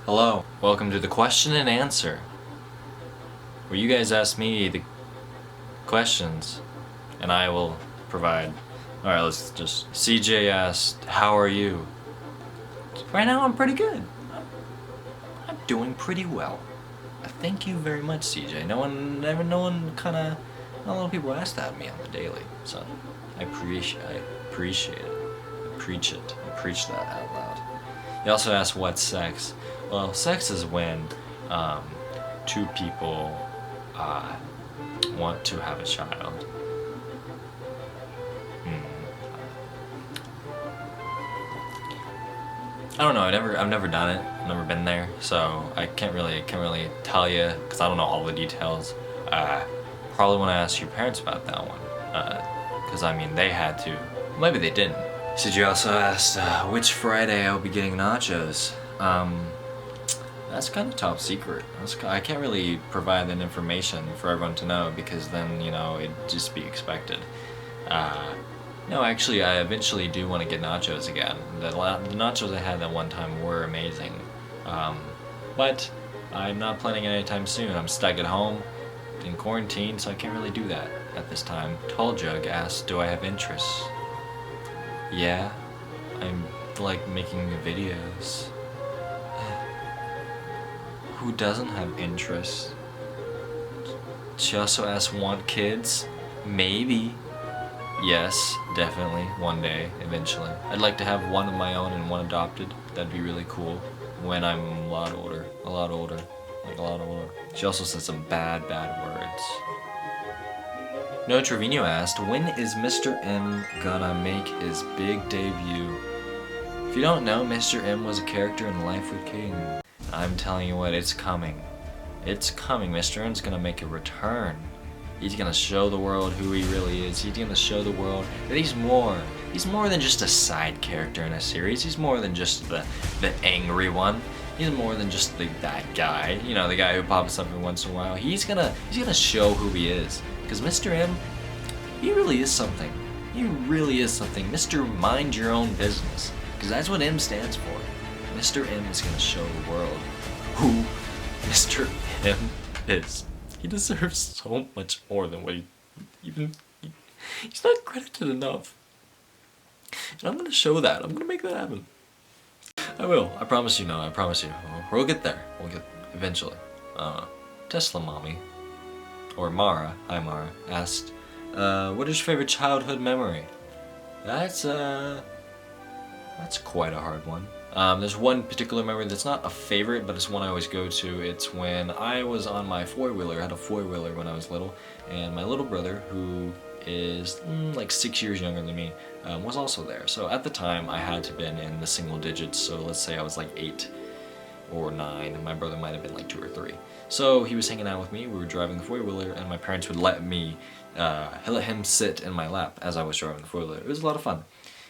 Hello, welcome to the question and answer, where you guys ask me the questions, and I will provide. Alright, let's just... CJ asked, how are you? Right now I'm pretty good. I'm doing pretty well. Thank you very much, CJ. Not a lot of people ask that of me on the daily, so I appreciate it. I preach it. I preach that out loud. He also asked, what's sex? Well, sex is when two people want to have a child. I don't know. I've never done it. I've never been there, so I can't really tell you because I don't know all the details. Probably want to ask your parents about that one, because I mean they had to. Maybe they didn't. So you also asked which Friday I'll be getting nachos. That's kind of top secret. I can't really provide that information for everyone to know because then, you know, it'd just be expected. No, actually, I eventually do want to get nachos again. The nachos I had that one time were amazing. But I'm not planning it anytime soon. I'm stuck at home in quarantine, so I can't really do that at this time. Tall Jug asked, do I have interests? Yeah, I'm like making videos. Who doesn't have interests? She also asked, want kids? Maybe. Yes, definitely, one day, eventually. I'd like to have one of my own and one adopted. That'd be really cool. When I'm a lot older. She also said some bad words. Noah Trevino asked, when is Mr. M gonna make his big debut? If you don't know, Mr. M was a character in Life with King. I'm telling you what, it's coming. It's coming. Mr. M's gonna make a return. He's gonna show the world who he really is. He's gonna show the world that he's more. He's more than just a side character in a series. He's more than just the angry one. He's more than just that guy. You know, the guy who pops up every once in a while. He's gonna show who he is. Because Mr. M, he really is something. He really is something. Mr. Mind Your Own Business. Because that's what M stands for. Mr. M is gonna show the world who Mr. M is. He deserves so much more than what he's not credited enough. And I'm gonna show that. I'm gonna make that happen. I will. I promise you, I promise you. We'll get there. We'll get eventually. Tesla Mommy, or Mara, hi Mara, asked, what is your favorite childhood memory? That's quite a hard one. There's one particular memory that's not a favorite, but it's one I always go to. It's when I was on my four-wheeler. I had a four-wheeler when I was little, and my little brother, who is like 6 years younger than me, was also there. So at the time, I had to have been in the single digits, so let's say I was like 8 or 9, and my brother might have been like 2 or 3. So he was hanging out with me, we were driving the four-wheeler, and my parents would let him sit in my lap as I was driving the four-wheeler. It was a lot of fun.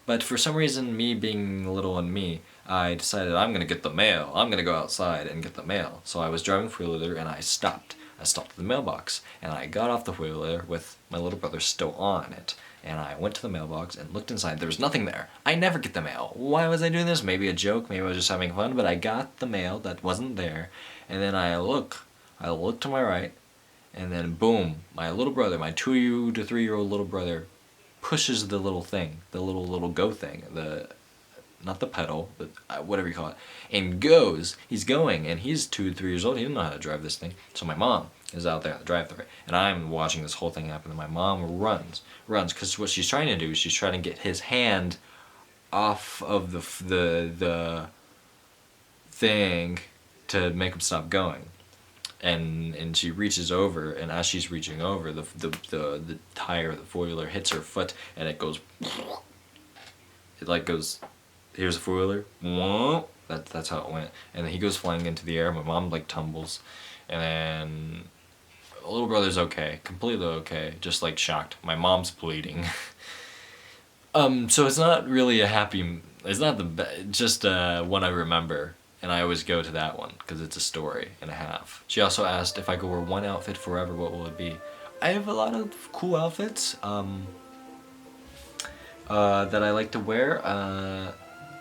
But for some reason, me being little and me, I decided I'm gonna get the mail. I'm gonna go outside and get the mail. So I was driving the four-wheeler and I stopped. I stopped at the mailbox and I got off the four-wheeler with my little brother still on it. And I went to the mailbox and looked inside. There was nothing there. I never get the mail. Why was I doing this? Maybe a joke. Maybe I was just having fun. But I got the mail that wasn't there. And then I look to my right, and then boom, my little brother, my 2 to 3 year old little brother, pushes the little thing, the little go thing, not the pedal, but whatever you call it, and goes. He's going, and he's 2 to 3 years old. He didn't know how to drive this thing. So my mom is out there at the drive-thru, and I'm watching this whole thing happen. And my mom runs, because what she's trying to do is she's trying to get his hand off of the thing to make him stop going. And she reaches over, and as she's reaching over, the tire of the four-wheeler hits her foot, and it goes. It like goes. Here's a four-wheeler. That's how it went. And then he goes flying into the air. My mom like tumbles, and then little brother's okay, completely okay, just like shocked. My mom's bleeding. So it's not really a happy. It's not just one I remember. And I always go to that one, because it's a story and a half. She also asked, if I could wear one outfit forever, what will it be? I have a lot of cool outfits that I like to wear.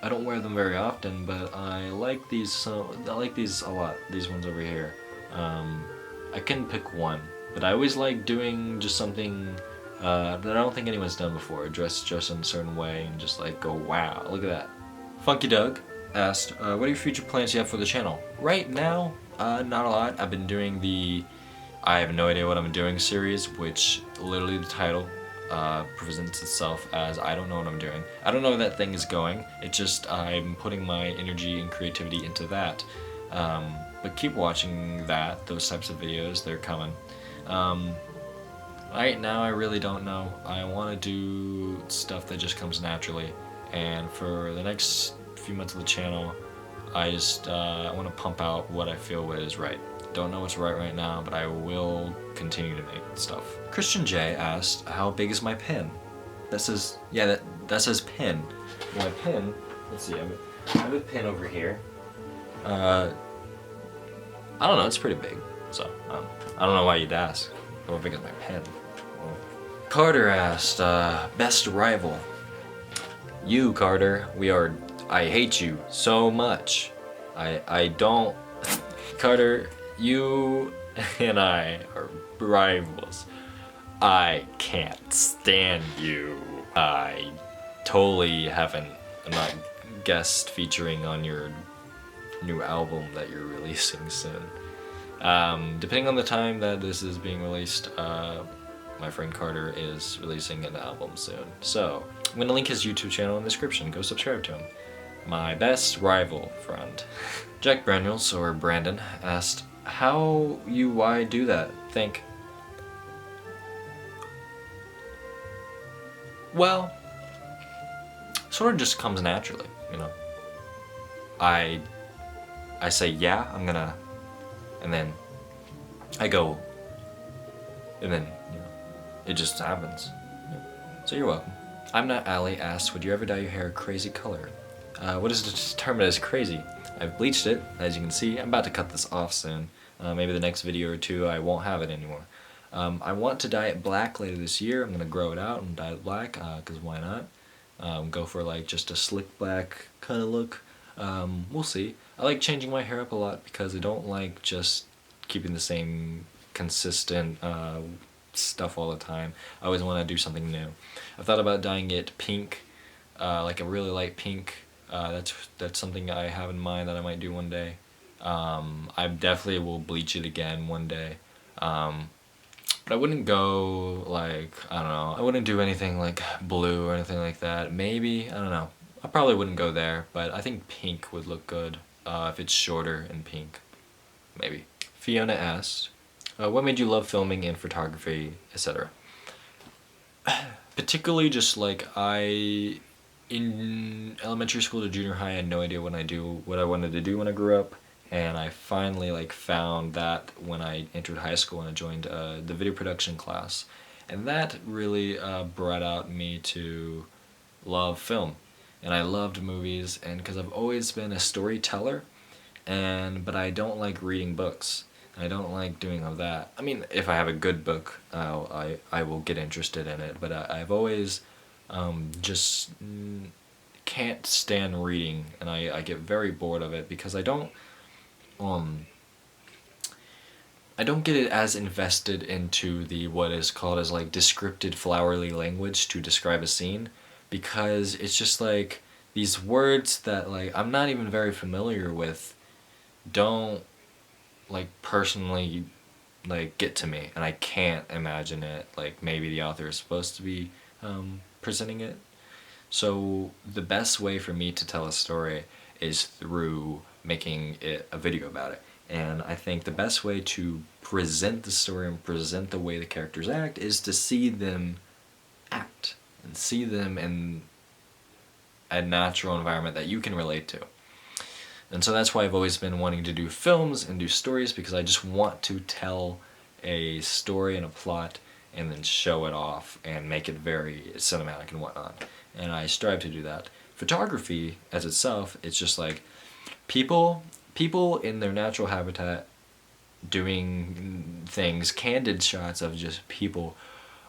I don't wear them very often, but I like these. So I like these a lot. These ones over here. I can pick one, but I always like doing just something that I don't think anyone's done before. Dress just in a certain way and just like go, wow, look at that. Funky Doug asked, what are your future plans you have for the channel? Right now, not a lot. I've been doing the I have no idea what I'm doing series, which literally the title presents itself as I don't know what I'm doing. I don't know where that thing is going. It's just I'm putting my energy and creativity into that. But keep watching that, those types of videos, they're coming. Right now I really don't know. I want to do stuff that just comes naturally. And for the next few months of the channel, I want to pump out what I feel is right. Don't know what's right now, but I will continue to make stuff. Christian J asked, how big is my pin? That says, yeah, that says pin. My pin, let's see, I have a pin over here. I don't know, it's pretty big. So, I don't know why you'd ask. How big is my pen? Well, Carter asked, best rival. You, Carter, I hate you so much. I don't, Carter, you and I are rivals. I can't stand you. I totally I'm not guest featuring on your new album that you're releasing soon. Depending on the time that this is being released, my friend Carter is releasing an album soon. So, I'm gonna link his YouTube channel in the description. Go subscribe to him. My best rival friend. Jack Granules, or Brandon, asked, why do that? Think. Well, sort of just comes naturally, you know. I say, yeah, I'm gonna, and then I go, and then, you know, it just happens. So you're welcome. I'm Not Allie asked, would you ever dye your hair a crazy color? What is determined as crazy? I've bleached it, as you can see. I'm about to cut this off soon. Maybe the next video or two I won't have it anymore. I want to dye it black later this year. I'm gonna grow it out and dye it black, cause why not? Go for like just a slick black kind of look. We'll see. I like changing my hair up a lot because I don't like just keeping the same consistent stuff all the time. I always want to do something new. I've thought about dyeing it pink, like a really light pink. That's something I have in mind that I might do one day. I definitely will bleach it again one day. But I wouldn't go like, I don't know, I wouldn't do anything like blue or anything like that. Maybe, I don't know. I probably wouldn't go there, but I think pink would look good if it's shorter and pink. Maybe. Fiona asked, what made you love filming and photography, etc.? Particularly just like in elementary school to junior high, I had no idea what I wanted to do when I grew up. And I finally like found that when I entered high school and I joined the video production class. And that really brought out me to love film. And I loved movies, and because I've always been a storyteller, but I don't like reading books. I don't like doing all that. I mean, if I have a good book, I will get interested in it, but I've always just can't stand reading, and I get very bored of it because I don't get it as invested into the what is called as like descriptive flowery language to describe a scene, because it's just like these words that like I'm not even very familiar with don't like personally like get to me, and I can't imagine it like maybe the author is supposed to be presenting it. So the best way for me to tell a story is through making it a video about it. And I think the best way to present the story and present the way the characters act is to see them act and see them in a natural environment that you can relate to. And so that's why I've always been wanting to do films and do stories, because I just want to tell a story and a plot and then show it off and make it very cinematic and whatnot. And I strive to do that. Photography as itself, it's just like people in their natural habitat doing things, candid shots of just people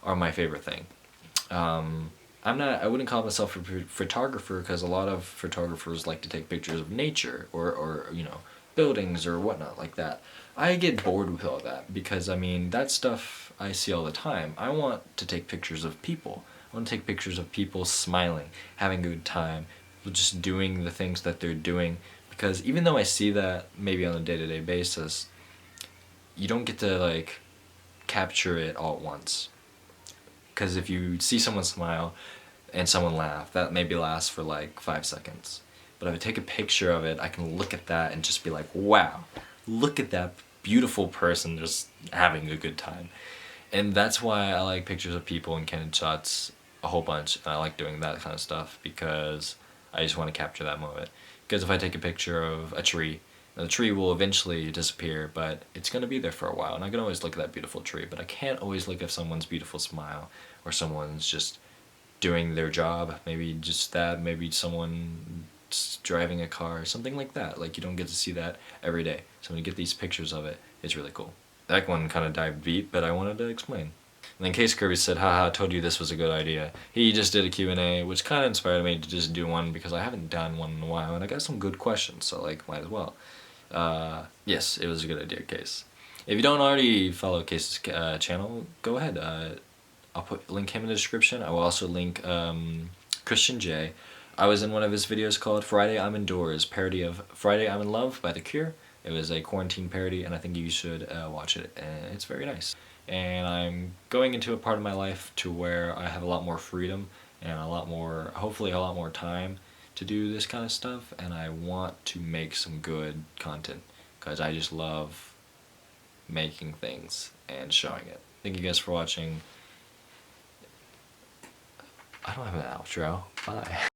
are my favorite thing. I wouldn't call myself a photographer because a lot of photographers like to take pictures of nature or you know, buildings or whatnot like that. I get bored with all that because I mean, that stuff I see all the time. I want to take pictures of people. I want to take pictures of people smiling, having a good time, just doing the things that they're doing. Because even though I see that maybe on a day-to-day basis, you don't get to like capture it all at once. Because if you see someone smile and someone laugh, that maybe lasts for like 5 seconds. But if I take a picture of it, I can look at that and just be like, wow, look at that beautiful person just having a good time. And that's why I like pictures of people and candid shots a whole bunch. And I like doing that kind of stuff because I just want to capture that moment. Because if I take a picture of a tree, the tree will eventually disappear, but it's going to be there for a while. And I can always look at that beautiful tree, but I can't always look at someone's beautiful smile or someone's just doing their job. Maybe just that, maybe someone driving a car, something like that. Like you don't get to see that every day. So when you get these pictures of it, it's really cool. That one kind of dived deep, but I wanted to explain. And then Case Kirby said, haha, I told you this was a good idea. He just did a Q&A, which kind of inspired me to just do one because I haven't done one in a while, and I got some good questions, so like, might as well. Yes, it was a good idea, Case. If you don't already follow Case's channel, go ahead. I'll link him in the description. I will also link Christian J. I was in one of his videos called Friday I'm Indoors, parody of Friday I'm in Love by The Cure. It was a quarantine parody, and I think you should watch it, and it's very nice. And I'm going into a part of my life to where I have a lot more freedom and a lot more, hopefully a lot more time to do this kind of stuff, and I want to make some good content because I just love making things and showing it. Thank you guys for watching. I don't have an outro. Bye.